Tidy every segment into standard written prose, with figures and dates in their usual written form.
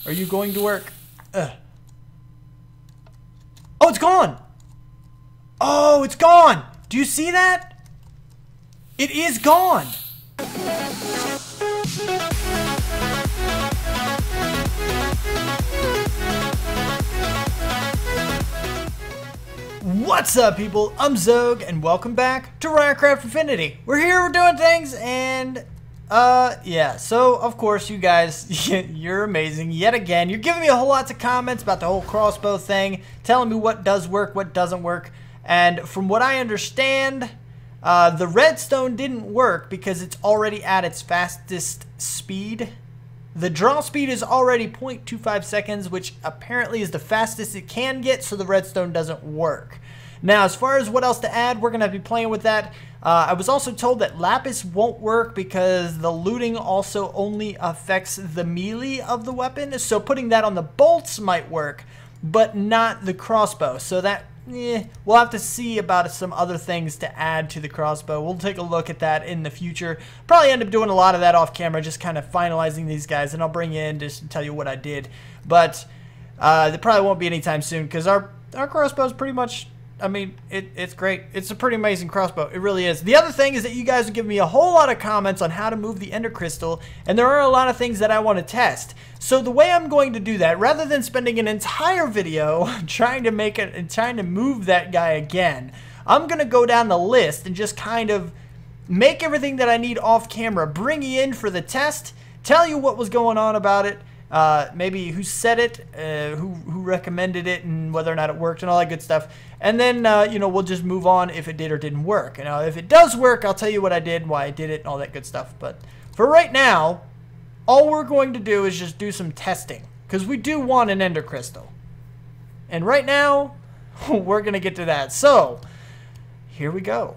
Are you going to work? Ugh. Oh, it's gone! Oh, it's gone! Do you see that? It is gone! What's up, people? I'm Xogue, and welcome back to Ryotcraft Infinity. We're here, we're doing things, and yeah, so of course you guys, you're amazing yet again. You're giving me a whole lot of comments about the whole crossbow thing, telling me what does work, what doesn't work, and from what I understand, the redstone didn't work because it's already at its fastest speed. The draw speed is already 0.25 seconds, which apparently is the fastest it can get, so the redstone doesn't work. Now, as far as what else to add, we're going to be playing with that. I was also told that lapis won't work because the looting also only affects the melee of the weapon, so putting that on the bolts might work, but not the crossbow. So that, we'll have to see about some other things to add to the crossbow. We'll take a look at that in the future. Probably end up doing a lot of that off camera, just kind of finalizing these guys, and I'll bring you in just to tell you what I did. But there probably won't be anytime soon because our crossbow is pretty much, I mean, it's great. It's a pretty amazing crossbow. It really is. The other thing is that you guys are giving me a whole lot of comments on how to move the ender crystal, and there are a lot of things that I want to test. So the way I'm going to do that, rather than spending an entire video trying to move that guy again, I'm going to go down the list and just kind of make everything that I need off camera, bring you in for the test, tell you what was going on about it, maybe who said it, who recommended it, and whether or not it worked and all that good stuff. And then, you know, we'll just move on if it did or didn't work. Now, if it does work, I'll tell you what I did, why I did it, and all that good stuff. But for right now, all we're going to do is just do some testing, because we do want an ender crystal. And right now, we're going to get to that. So, here we go.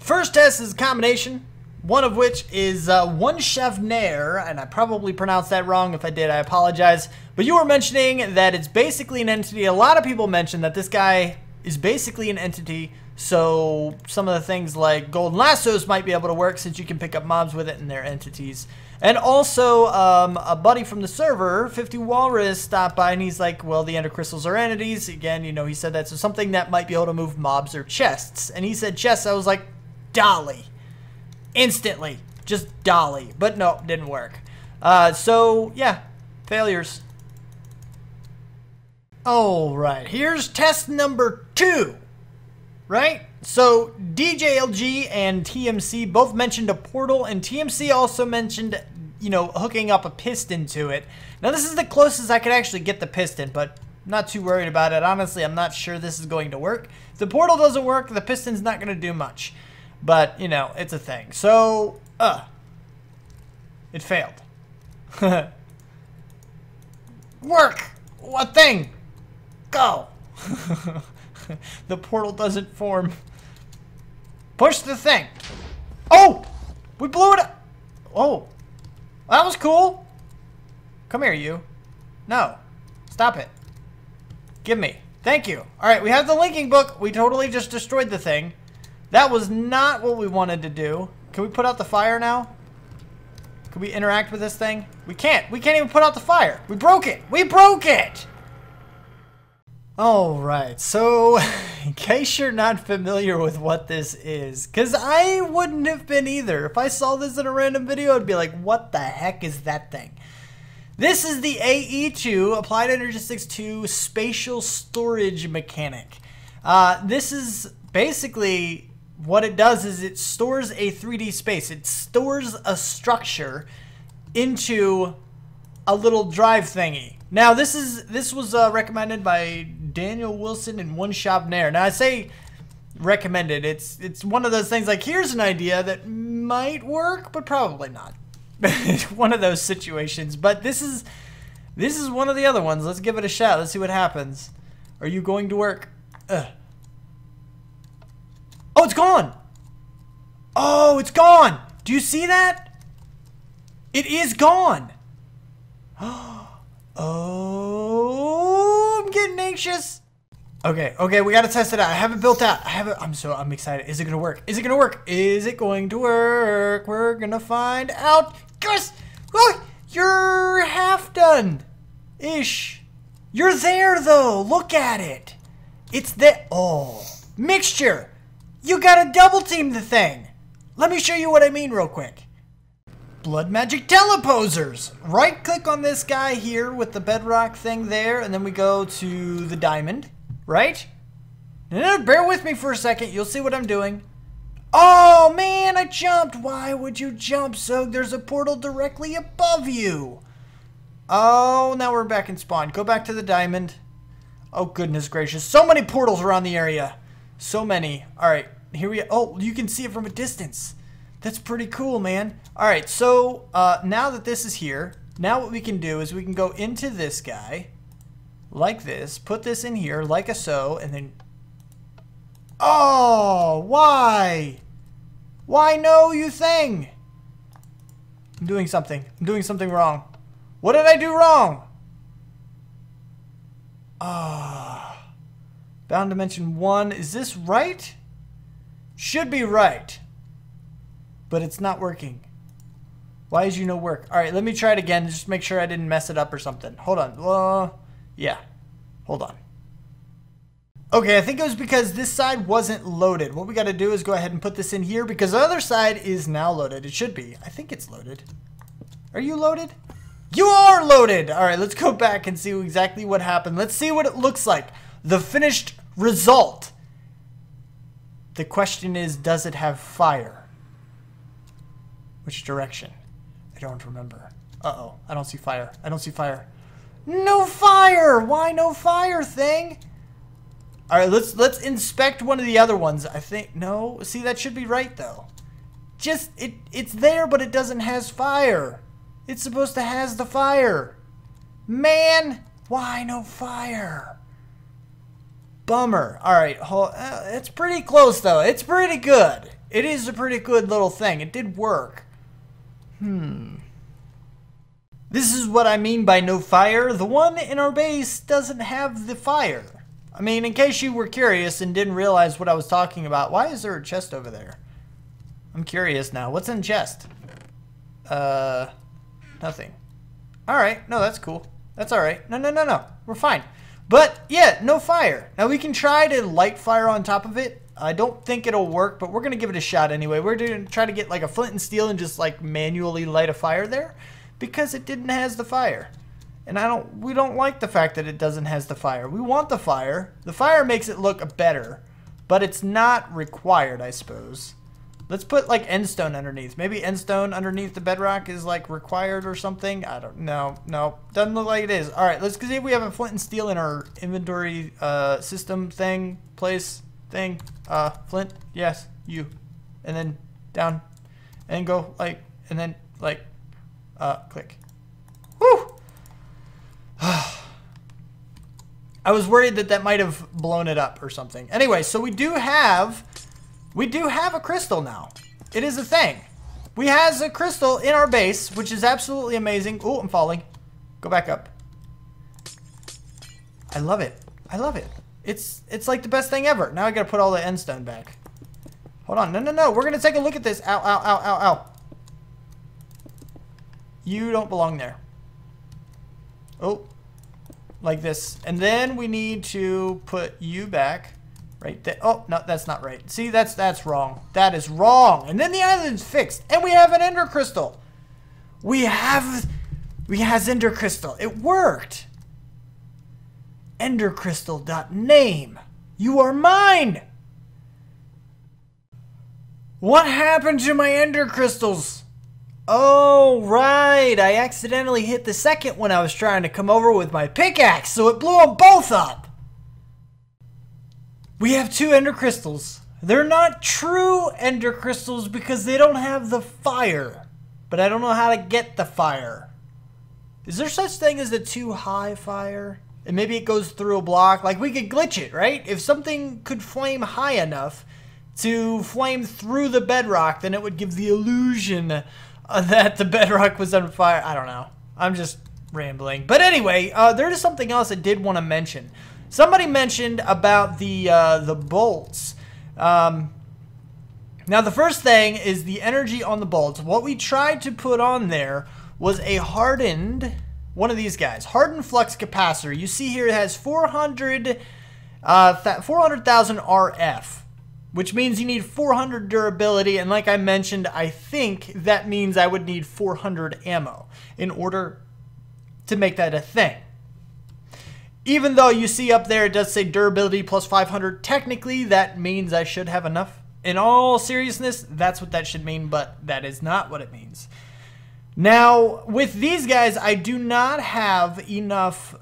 First test is a combination, one of which is one Chavnair, and I probably pronounced that wrong. If I did, I apologize. But you were mentioning that it's basically an entity. A lot of people mentioned that this guy is basically an entity, so some of the things like golden lassos might be able to work since you can pick up mobs with it and they're entities. And also, a buddy from the server, 50 Walrus, stopped by and he's like, well, the ender crystals are entities. Again, you know, he said that's something that might be able to move mobs or chests. And he said chests. I was like, dolly. Instantly. Just dolly. But no, didn't work. So, yeah. Failures. Alright, here's test number 2. Right? So, DJLG and TMC both mentioned a portal, and TMC also mentioned, you know, hooking up a piston to it. Now, this is the closest I could actually get the piston, but I'm not too worried about it. Honestly, I'm not sure this is going to work. If the portal doesn't work, the piston's not going to do much. But, you know, it's a thing. So, it failed. Work! What thing? Go! The portal doesn't form. Push the thing. Oh! We blew it up. Oh. That was cool. Come here, you. No. Stop it. Give me. Thank you. Alright, we have the linking book. We totally just destroyed the thing. That was not what we wanted to do. Can we put out the fire now? Can we interact with this thing? We can't. We can't even put out the fire. We broke it. We broke it! Alright, so in case you're not familiar with what this is, because I wouldn't have been either. If I saw this in a random video, I'd be like, what the heck is that thing? This is the AE2, Applied Energistics 2 Spatial Storage Mechanic. This is basically what it does is it stores a 3D space. It stores a structure into a little drive thingy. Now, this was recommended by Daniel Wilson and one Chavnair. Now, I say recommended. It's one of those things like, here's an idea that might work, but probably not. One of those situations. But this is one of the other ones. Let's give it a shot. Let's see what happens. Are you going to work? Oh, it's gone. Oh, it's gone. Do you see that? It is gone. Oh, I'm getting anxious. Okay, we gotta test it out. I have it built out. I'm excited. Is it gonna work? Is it gonna work? Is it going to work? We're gonna find out. Yes! Oh, you're half done. Ish. You're there, though. Look at it. It's the... Oh. Mixture. You gotta double team the thing. Let me show you what I mean real quick. Blood magic teleposers. Right click on this guy here with the bedrock thing there, and then we go to the diamond, right? No, bear with me for a second. You'll see what I'm doing. Oh man, I jumped. Why would you jump, Xogue? There's a portal directly above you. Oh, now we're back in spawn. Go back to the diamond. Oh goodness gracious. So many portals around the area. So many. All right, here we go. Oh, you can see it from a distance. That's pretty cool, man. All right, so now that this is here, now what we can do is we can go into this guy like this, put this in here like a so, and then... Oh, why? Why no, you thing? I'm doing something. I'm doing something wrong. What did I do wrong? Ah. Bound dimension 1. Is this right? Should be right. But it's not working. Why is you no work? Alright, let me try it again. Just make sure I didn't mess it up or something. Hold on. Yeah. Hold on. Okay, I think it was because this side wasn't loaded. What we got to do is go ahead and put this in here because the other side is now loaded. It should be. I think it's loaded. Are you loaded? You are loaded! Alright, let's go back and see exactly what happened. Let's see what it looks like. The finished result. The question is, does it have fire? Which direction? I don't remember. Uh-oh, I don't see fire. I don't see fire. No fire! Why no fire, thing? Alright, let's inspect one of the other ones. I think, no. See, that should be right, though. Just, it's there, but it doesn't has fire. It's supposed to has the fire. Man, why no fire? Bummer. Alright, it's pretty close, though. It's pretty good. It is a pretty good little thing. It did work. This is what I mean by no fire. The one in our base doesn't have the fire. I mean, in case you were curious and didn't realize what I was talking about, why is there a chest over there? I'm curious now. What's in the chest? Nothing. Alright, no, that's cool. That's alright. No. We're fine. But, yeah, no fire. Now, we can try to light fire on top of it. I don't think it'll work, but we're going to give it a shot anyway. We're going to try to get, like, a flint and steel and just, like, manually light a fire there. Because it didn't has the fire. And we don't like the fact that it doesn't has the fire. We want the fire. The fire makes it look better. But it's not required, I suppose. Let's put like endstone underneath. Maybe endstone underneath the bedrock is like required or something. I don't know. No, doesn't look like it is. All right, let's see if we have a flint and steel in our inventory system thing, place thing. Flint, yes, you. And then down and go like, and then like, click. Woo! I was worried that might have blown it up or something. Anyway, so we do have a crystal now. It is a thing. We has a crystal in our base, which is absolutely amazing. Oh, I'm falling. Go back up. I love it. I love it. It's like the best thing ever. Now I gotta put all the endstone back. Hold on. No. We're gonna take a look at this. Ow, ow, ow, ow, ow. You don't belong there. Oh. Like this. And then we need to put you back. Right there. Oh, no, that's not right. See, that's wrong. That is wrong. And then the island's fixed. And we have an ender crystal. We has ender crystal. It worked. Endercrystal.name. You are mine. What happened to my ender crystals? Oh, right. I accidentally hit the second when I was trying to come over with my pickaxe, so it blew them both up. We have 2 ender crystals. They're not true ender crystals because they don't have the fire. But I don't know how to get the fire. Is there such thing as a too high fire? And maybe it goes through a block. Like we could glitch it, right? If something could flame high enough to flame through the bedrock, then it would give the illusion that the bedrock was on fire. I don't know. I'm just rambling. But anyway, there is something else I did want to mention. Somebody mentioned about the bolts. Now the first thing is the energy on the bolts. What we tried to put on there was a hardened one of these guys. Hardened flux capacitor. You see here it has 400,000 RF, which means you need 400 durability. And like I mentioned, I think that means I would need 400 ammo in order to make that a thing. Even though you see up there it does say durability plus 500, technically that means I should have enough. In all seriousness, that's what that should mean, but that is not what it means. Now, with these guys, I do not have enough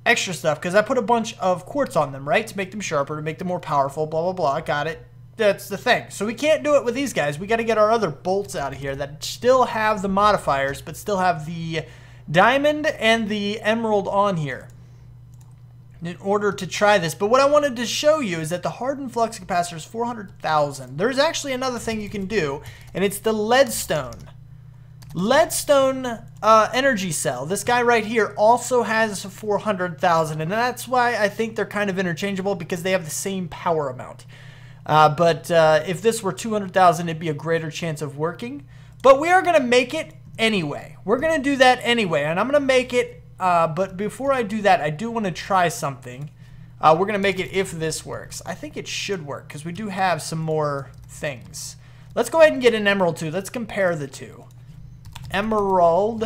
extra stuff because I put a bunch of quartz on them, right? To make them sharper, to make them more powerful, blah, blah, blah. Got it. That's the thing. So we can't do it with these guys. We got to get our other bolts out of here that still have the modifiers, but still have the diamond and the emerald on here in order to try this. But what I wanted to show you is that the hardened flux capacitor is 400,000. There's actually another thing you can do, and it's the leadstone. Leadstone energy cell. This guy right here also has 400,000, and that's why I think they're kind of interchangeable because they have the same power amount. But if this were 200,000, it'd be a greater chance of working. But we are going to make it anyway. We're going to do that anyway, and I'm going to make it. But before I do that, I do want to try something. We're going to make it if this works. I think it should work because we do have some more things. Let's go ahead and get an emerald too. Let's compare the two. Emerald.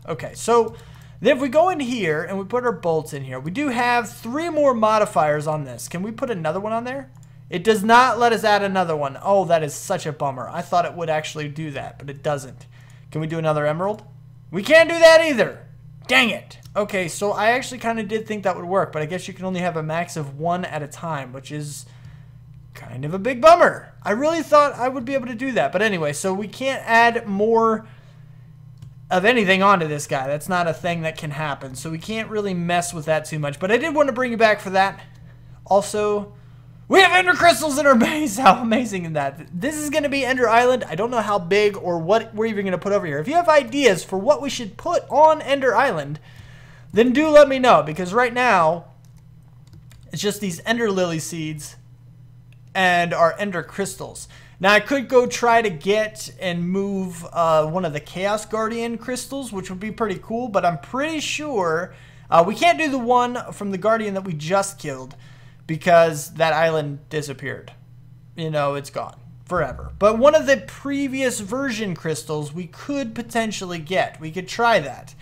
Okay, so then if we go in here and we put our bolts in here, we do have 3 more modifiers on this. Can we put another one on there? It does not let us add another one. Oh, that is such a bummer. I thought it would actually do that, but it doesn't. Can we do another emerald? We can't do that either. Dang it. Okay, so I actually kind of did think that would work, but I guess you can only have a max of 1 at a time, which is kind of a big bummer. I really thought I would be able to do that. But anyway, so we can't add more of anything onto this guy. That's not a thing that can happen. So we can't really mess with that too much. But I did want to bring you back for that. Also, we have ender crystals in our base. How amazing is that? This is going to be Ender Island. I don't know how big or what we're even going to put over here. If you have ideas for what we should put on Ender Island, then do let me know. Because right now, it's just these ender lily seeds and our ender crystals. Now I could go try to get and move one of the Chaos Guardian crystals, which would be pretty cool, but I'm pretty sure we can't do the one from the Guardian that we just killed because that island disappeared. You know, it's gone forever. But one of the previous version crystals we could potentially get. We could try that.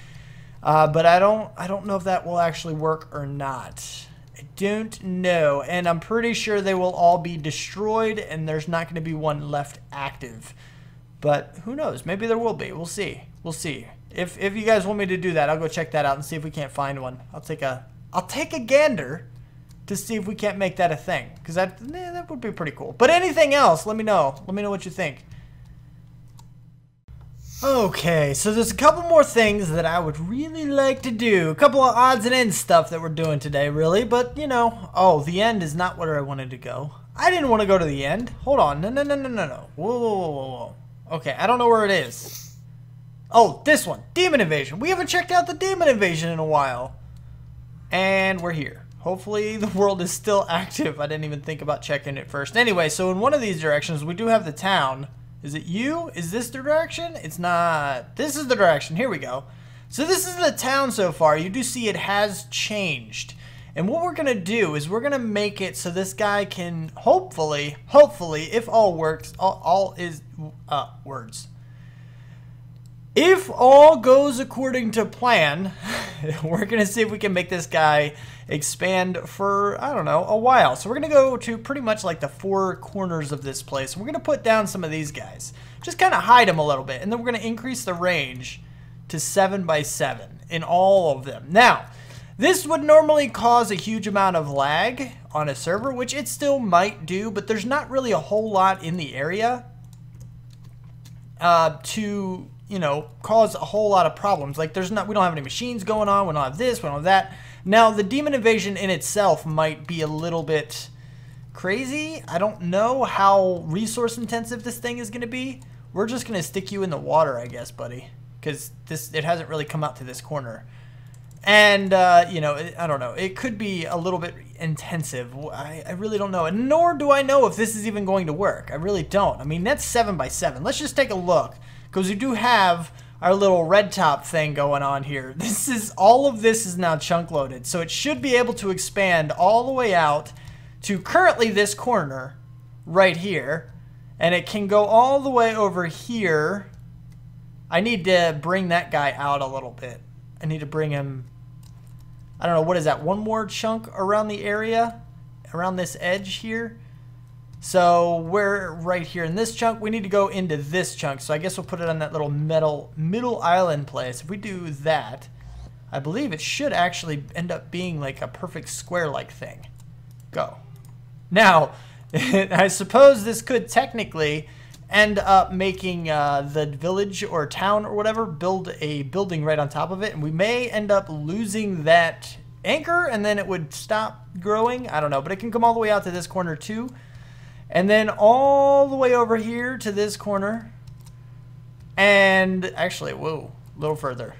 But I don't know if that will actually work or not. I don't know, and I'm pretty sure they will all be destroyed and there's not going to be one left active. But who knows? Maybe there will be. We'll see. We'll see. If you guys want me to do that, I'll go check that out and see if we can't find one. I'll take a gander to see if we can't make that a thing, because that would be pretty cool. But anything else, let me know. Let me know what you think. Okay, so there's a couple more things that I would really like to do. A couple of odds and ends stuff that we're doing today, really. But, you know, oh, the end is not where I wanted to go. I didn't want to go to the end. Hold on. No. Whoa. Okay, I don't know where it is. Oh, this one. Demon Invasion. We haven't checked out the Demon Invasion in a while. And we're here. Hopefully the world is still active. I didn't even think about checking it first. Anyway, so in one of these directions, we do have the town. Is it you? Is this the direction? It's not. This is the direction. Here we go. So this is the town so far. You do see it has changed. And what we're going to do is we're going to make it so this guy can hopefully, if all works, all is words. If all goes according to plan, we're going to see if we can make this guy expand for, I don't know, a while. So we're going to go to pretty much like the 4 corners of this place. We're going to put down some of these guys. Just kind of hide them a little bit. And then we're going to increase the range to 7 by 7 in all of them. Now, this would normally cause a huge amount of lag on a server, which it still might do, but there's not really a whole lot in the area to, you know, cause a whole lot of problems. Like we don't have any machines going on, we don't have this, we don't have that. Now, the Demon Invasion in itself might be a little bit crazy. I don't know how resource intensive this thing is going to be. We're just going to stick you in the water, I guess, buddy, because it hasn't really come out to this corner. And, you know, I don't know. It could be a little bit intensive. I really don't know. And nor do I know if this is even going to work. I really don't. I mean, that's 7 by 7. Let's just take a look, because we do have our little red top thing going on here. All of this is now chunk loaded. So it should be able to expand all the way out to currently this corner right here. And it can go all the way over here. I need to bring that guy out a little bit. I need to bring him, I don't know, what is that? One more chunk around the area, around this edge here. So we're right here in this chunk. We need to go into this chunk. So I guess we'll put it on that little middle island place. If we do that, I believe it should actually end up being like a perfect square-like thing. Go. Now, I suppose this could technically end up making the village or town or whatever build a building right on top of it. And we may end up losing that anchor and then it would stop growing. I don't know, but it can come all the way out to this corner too. And then all the way over here to this corner. And actually, whoa, a little further.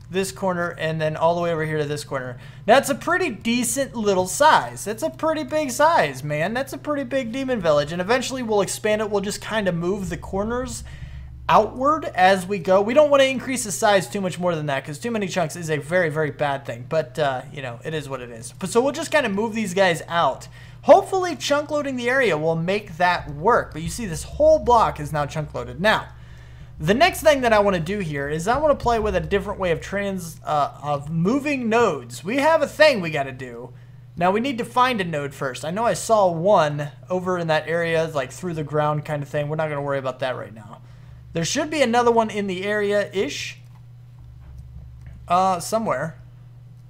This corner and then all the way over here to this corner. That's a pretty decent little size. That's a pretty big size, man. That's a pretty big demon village. And eventually we'll expand it. We'll just kind of move the corners outward as we go. We don't want to increase the size too much more than that because too many chunks is a very, very bad thing. But, you know, it is what it is. So we'll just kind of move these guys out. Hopefully chunk loading the area will make that work. But you see this whole block is now chunk loaded. Now, the next thing that I want to do here is I want to play with a different way of moving nodes. We have a thing we got to do. Now we need to find a node first. I know I saw one over in that area, like through the ground kind of thing. We're not going to worry about that right now. There should be another one in the area-ish. Somewhere.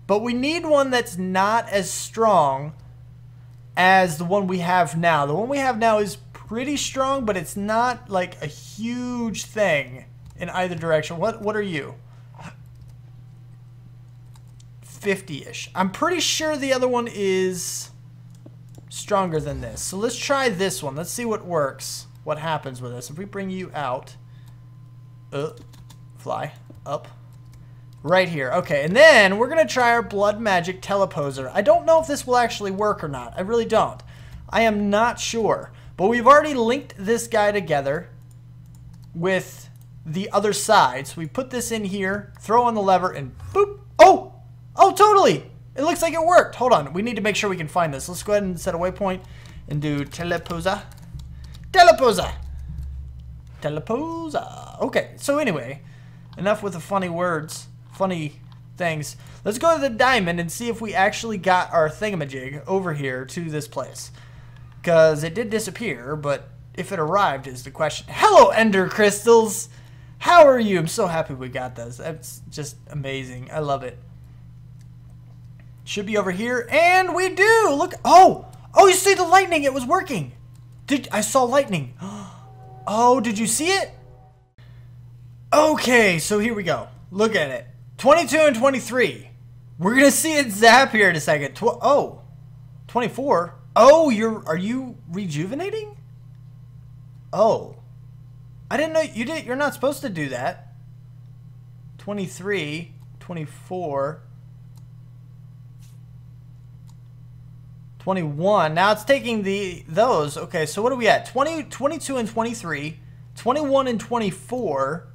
But we need one that's not as strong as the one we have now. The one we have now is pretty strong, but it's not like a huge thing in either direction. What are you? 50-ish. I'm pretty sure the other one is stronger than this. So let's try this one. Let's see what works. What happens with this. If we bring you out. Fly. Up. Right here. Okay, and then we're going to try our blood magic teleposer. I don't know if this will actually work or not. I really don't. I am not sure. But we've already linked this guy together with the other side. So we put this in here, throw on the lever, and boop. Oh! Oh, totally! It looks like it worked. Hold on. We need to make sure we can find this. Let's go ahead and set a waypoint and do teleposer. Teleposer! Teleposer. Okay, so anyway, enough with the funny words, funny things. Let's go to the diamond and see if we actually got our thingamajig over here to this place. Because it did disappear, but if it arrived is the question. Hello, Ender Crystals! How are you? I'm so happy we got those. That's just amazing. I love it. Should be over here. And we do! Look! Oh! Oh, you see the lightning? It was working! I saw lightning. Oh, did you see it? Okay, so here we go. Look at it. 22 and 23. We're going to see it zap here in a second. 24. Oh, are you rejuvenating? Oh. I didn't know you're not supposed to do that. 23, 24, 21. Now it's taking those. Okay, so what are we at? 22 and 23, 21 and 24.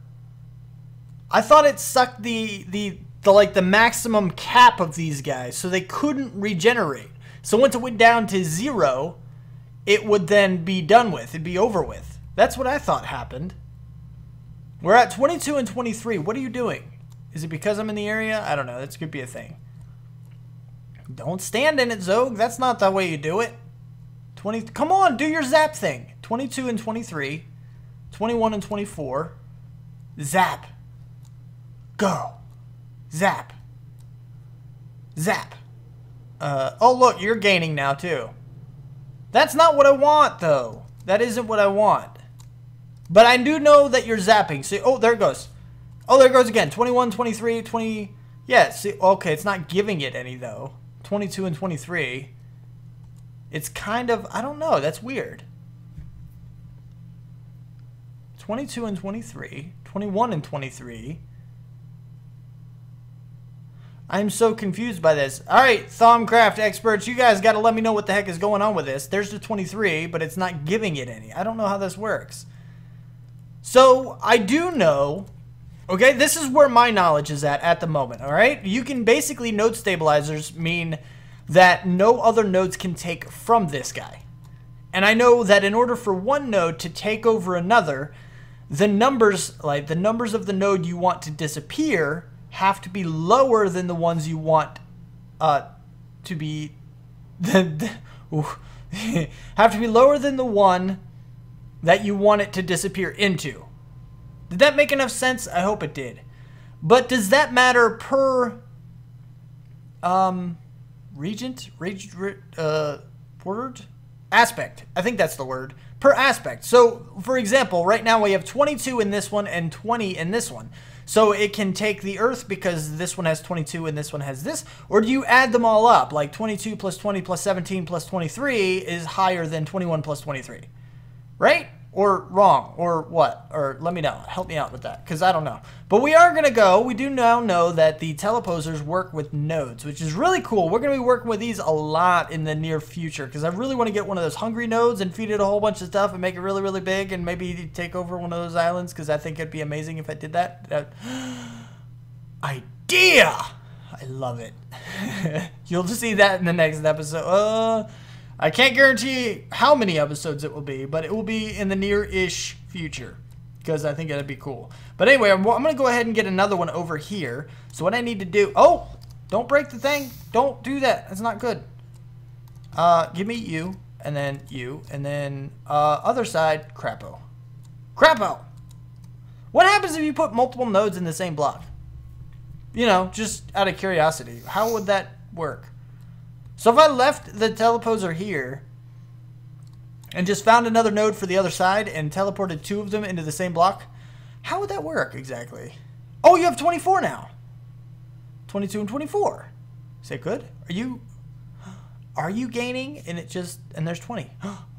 I thought it sucked the maximum cap of these guys, so they couldn't regenerate. So once it went down to 0, it would then be done with. It'd be over with. That's what I thought happened. We're at 22 and 23. What are you doing? Is it because I'm in the area? I don't know. That could be a thing. Don't stand in it, Xogue. That's not the way you do it. Come on, do your zap thing. 22 and 23. 21 and 24. Zap. Go. Zap. Zap. Oh, look, you're gaining now, too. That's not what I want, though. That isn't what I want. But I do know that you're zapping. See, oh, there it goes. Oh, there it goes again. 21, 23, 20. Yeah, see, okay, it's not giving it any, though. 22 and 23. It's kind of, I don't know. That's weird. 22 and 23. 21 and 23. I'm so confused by this. All right, Thumbcraft experts, you guys got to let me know what the heck is going on with this. There's the 23, but it's not giving it any. I don't know how this works. So I do know Okay, this is where my knowledge is at the moment, all right? You can basically, node stabilizers mean that no other nodes can take from this guy. And I know that in order for one node to take over another, the numbers, like the numbers of the node you want to disappear, have to be lower than the ones you want to be have to be lower than the one that you want it to disappear into. Did that make enough sense? I hope it did. But does that matter per word? Aspect. I think that's the word. Per aspect. So, for example, right now we have 22 in this one and 20 in this one. So it can take the Earth because this one has 22 and this one has this. Or do you add them all up? Like 22 plus 20 plus 17 plus 23 is higher than 21 plus 23. Right? Or wrong? Or what? Or let me know. Help me out with that, because I don't know. But we are going to go. We do now know that the teleposers work with nodes, which is really cool. We're going to be working with these a lot in the near future, because I really want to get one of those hungry nodes and feed it a whole bunch of stuff and make it really, really big and maybe take over one of those islands, because I think it'd be amazing if I did that. Idea! I love it. You'll just see that in the next episode. I can't guarantee how many episodes it will be, but it will be in the near-ish future, because I think it'd be cool. But anyway, I'm going to go ahead and get another one over here. So what I need to do... Oh! Don't break the thing. Don't do that. That's not good. Give me you, and then you, and then other side, crapo. Crapo! What happens if you put multiple nodes in the same block? You know, just out of curiosity. How would that work? So if I left the teleposer here and just found another node for the other side and teleported two of them into the same block, how would that work exactly? Oh, you have 24 now. 22 and 24. Is that good? Are you gaining and it just, and there's 20.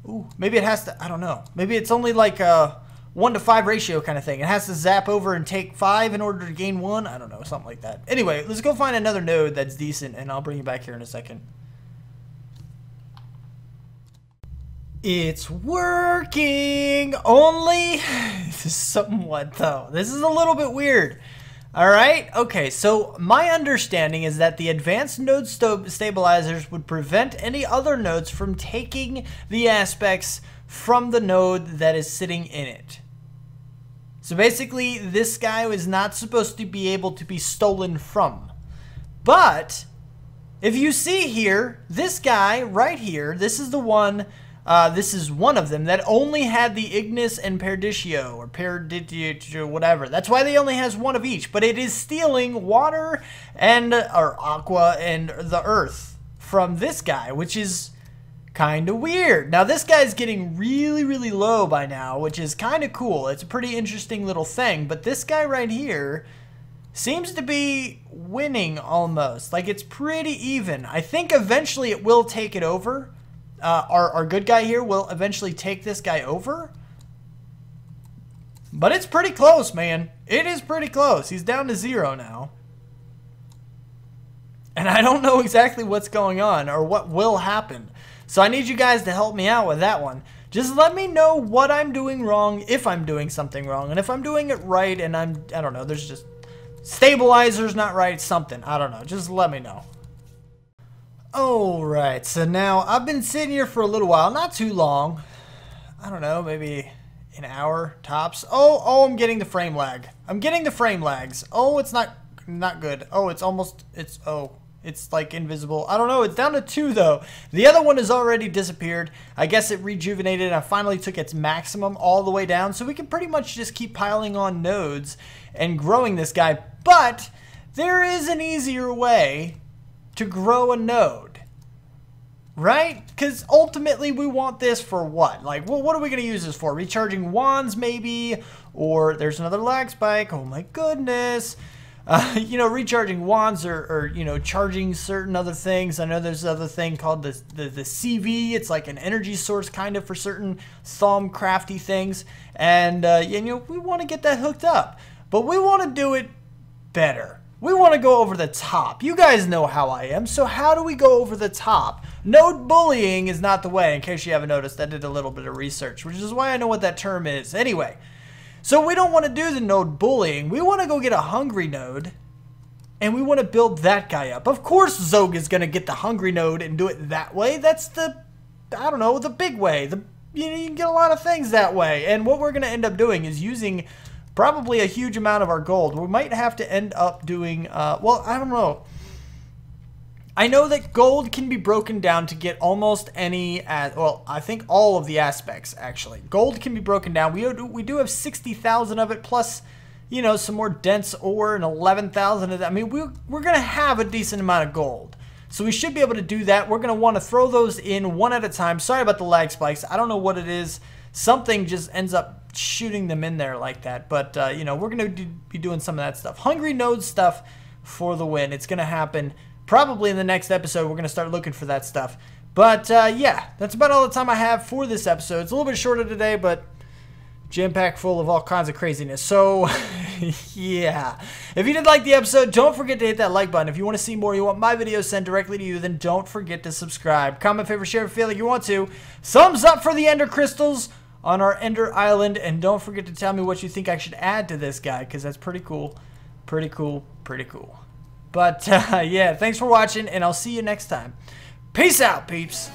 Ooh, maybe it has to, I don't know. Maybe it's only like a 1 to 5 ratio kind of thing. It has to zap over and take 5 in order to gain 1. I don't know, something like that. Anyway, let's go find another node that's decent and I'll bring you back here in a second. It's working, only somewhat though. This is a little bit weird. All right, okay, so my understanding is that the advanced node stabilizers would prevent any other nodes from taking the aspects from the node that is sitting in it. So basically, this guy was not supposed to be able to be stolen from. But if you see here, this guy right here, this is the one... this is one of them that only had the Ignis and Perditio, or Perditio, whatever. That's why they only has one of each. But it is stealing water and, or aqua and the earth from this guy, which is kind of weird. Now, this guy's getting really, really low by now, which is kind of cool. It's a pretty interesting little thing. But this guy right here seems to be winning almost. Like, it's pretty even. I think eventually it will take it over. Our good guy here will eventually take this guy over. But it's pretty close, man. It is pretty close. He's down to 0 now. And I don't know exactly what's going on or what will happen. So I need you guys to help me out with that one. Just let me know what I'm doing wrong, if I'm doing something wrong. And if I'm doing it right and I don't know, there's just stabilizers not right, something. I don't know. Just let me know. Alright, so now I've been sitting here for a little while, not too long. I don't know, maybe an hour tops. Oh, I'm getting the frame lag. I'm getting the frame lags. Oh, it's not good. Oh, it's like invisible. I don't know, it's down to 2 though. The other one has already disappeared. I guess it rejuvenated and I finally took its maximum all the way down. So we can pretty much just keep piling on nodes and growing this guy. But there is an easier way to grow a node, right? Because ultimately we want this for what? Like, well, what are we going to use this for? Recharging wands maybe? Or there's another lag spike. Oh my goodness. You know, recharging wands or you know, charging certain other things. I know there's another thing called the CV. It's like an energy source kind of for certain thumb crafty things. And, you know, we want to get that hooked up. But we want to do it better. We want to go over the top. You guys know how I am, so how do we go over the top? Node bullying is not the way. In case you haven't noticed, I did a little bit of research, which is why I know what that term is. Anyway, So we don't want to do the node bullying. We want to go get a hungry node, and we want to build that guy up. Of course Xogue is going to get the hungry node and do it that way. That's the, I don't know, the big way. You can get a lot of things that way. And what we're going to end up doing is using probably a huge amount of our gold. We might have to end up doing, well, I don't know. I know that gold can be broken down to get almost any, well, I think all of the aspects, actually. Gold can be broken down. We do have 60,000 of it, plus, you know, some more dense ore and 11,000 of that. I mean, we're going to have a decent amount of gold. So we should be able to do that. We're going to want to throw those in one at a time. Sorry about the lag spikes. I don't know what it is. Something just ends up shooting them in there like that. But, you know, we're going to be doing some of that stuff. Hungry node stuff for the win. It's going to happen probably in the next episode. We're going to start looking for that stuff. But, yeah, that's about all the time I have for this episode. It's a little bit shorter today, but jam-packed full of all kinds of craziness. So, yeah. If you did like the episode, don't forget to hit that like button. If you want to see more, you want my videos sent directly to you, then don't forget to subscribe. Comment, favorite, share if you feel like you want to. Thumbs up for the Ender crystals on our Ender Island. And don't forget to tell me what you think I should add to this guy, because that's pretty cool. Pretty cool. Pretty cool. But, yeah, thanks for watching, and I'll see you next time. Peace out, peeps.